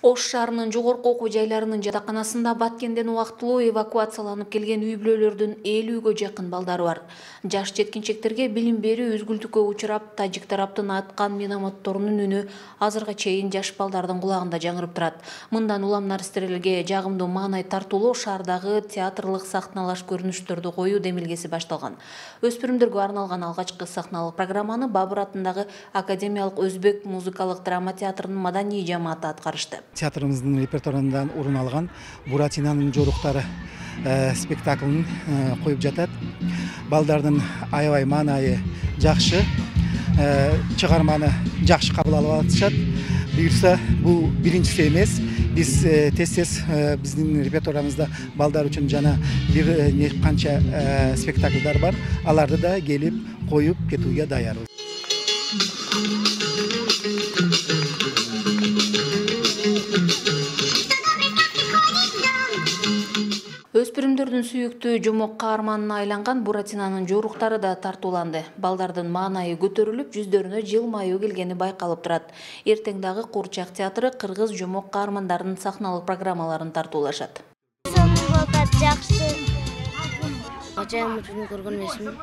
Ош шаарынын жогорку окуу жайларынын жатаканасында Баткенден убактылуу эвакуацияланып келген үй бүлөлөрдүн 50-гө жакын балдары бар. Жаш жеткинчектерге билим берүү үзгүлтүккө учурап, тажик тараптын аткан минометторунун үнү азырга чейин жаш балдардын кулагында жаңырып турат. Мындан улам наристерлерге жагымдуу маанай тартуулоо шаардагы театрлык сахналаш көрүнүштөрдү коюу демилгеси башталган. Өспүрүмдөргө арналган алгачкы сахналык программаны Бабыр атындагы Академиялык өзбек музыкалык драма театрынын маданий жамааты аткарышты. Театрымыздын репертуарынан орун алган Буратинанын жоруктары спектаклын коюп жатат. Балдардын аябай маанайы жакшы, чыгарманы жакшы кабыл алып атышат. Буюрса, бул биринчиси эмес. Биз тез биздин репертуарыбызда балдар үчүн жана бир канча спектаклдар бар. Аларды да келип коюп кетүүгө даярбыз. Өспүрүмдөрдүн сүйүктүү жомок каарманына айланган Буратинанын жоруктары да тартууланды. Балдардын маанайы көтөрүлүп, жүздөрүнө жылмаюу келгени байкалып турат. Эртең дагы Куурчак театры кыргыз жомок каармандарынын сахналык программаларын тартуулашат. Жакшы. Ажайым үчүн көргөн эмесмин.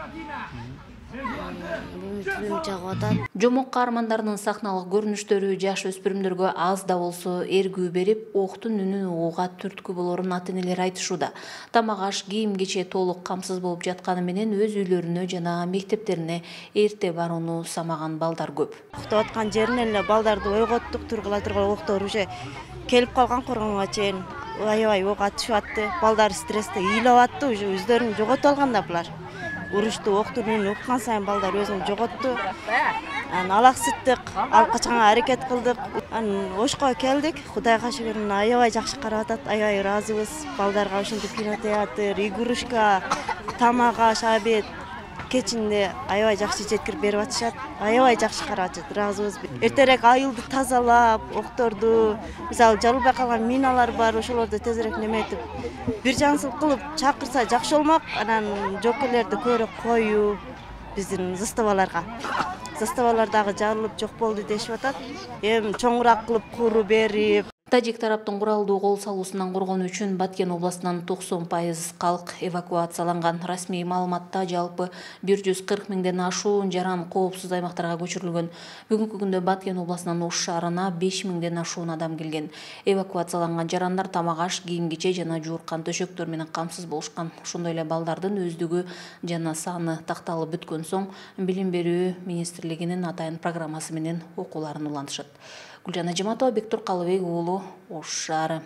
Жомок каармандарынын сахналык көрүнүштөрү жаш өспүрүмдөргө аз да болсо эргүү берип, октун үнүн угууга түрткү болорун ата-энелер айтышууда. Тамак аш, кийим-кече толук камсыз болуп жатканы менен өз үйлөрүнө жана мектептерине эрте барууну самаган балдар көп. Уктап аткан жеринен эле балдарды ойготтук, тургула тургула уктоор уже келип калган коргонго чейин аябай ок атышып атты. Балдар стрессте ыйлап атты, уже өздөрүн жоготуп алган да булар. Урушту, октун үнүн уккан сайын балдар өзүн жоготту. Алаксыттык, алып качканга аракет кылдык. Ошко келдик. Кудайга шүгүр, аябай жакшы карап атат, аябай ыраазыбыз. Балдарга ошентип кинотеатр, игрушка, тамак аш, обед кечинде аябай жакшы жеткирип берип атышат. Аябай жакшы карап атышат, ыраазыбыз. Эртерээк айылды тазалап, окторду, мисалы жарылбай калган миналар бар, ошолорду тезирээк неметип, бир жаңсыл кылып чакырса жакшы болмок. Анан жоокерлерди көбүрөөк коюп, биздин заставаларга. Заставалар дагы жарылып жок болду дешип атат. Эми чоңураак кылып куру берип. Тажик тараптын куралдуу кол салуусунан коргонуу үчүн Баткен областынан 90% калк эвакуацияланган. Расмий маалыматта жалпы 140 миңден ашуун жаран коопсуз аймактарга көчүрүлгөн. Бүгүнкү күндө Баткен областынан Ош шаарына 5 миңден ашуун адам келген. Эвакуацияланган жарандар тамак аш, кийим-кече жана жууркан төшөктөр менен камсыз болушкан. Ошондой эле балдардын өздүгү жана саны такталып бүткөн соң Билим берүү министрлигинин атайын программасы менен окууларын улантышат. Гүлжан Ажиматова, Бектур Калыбек уулу, Ош шаары.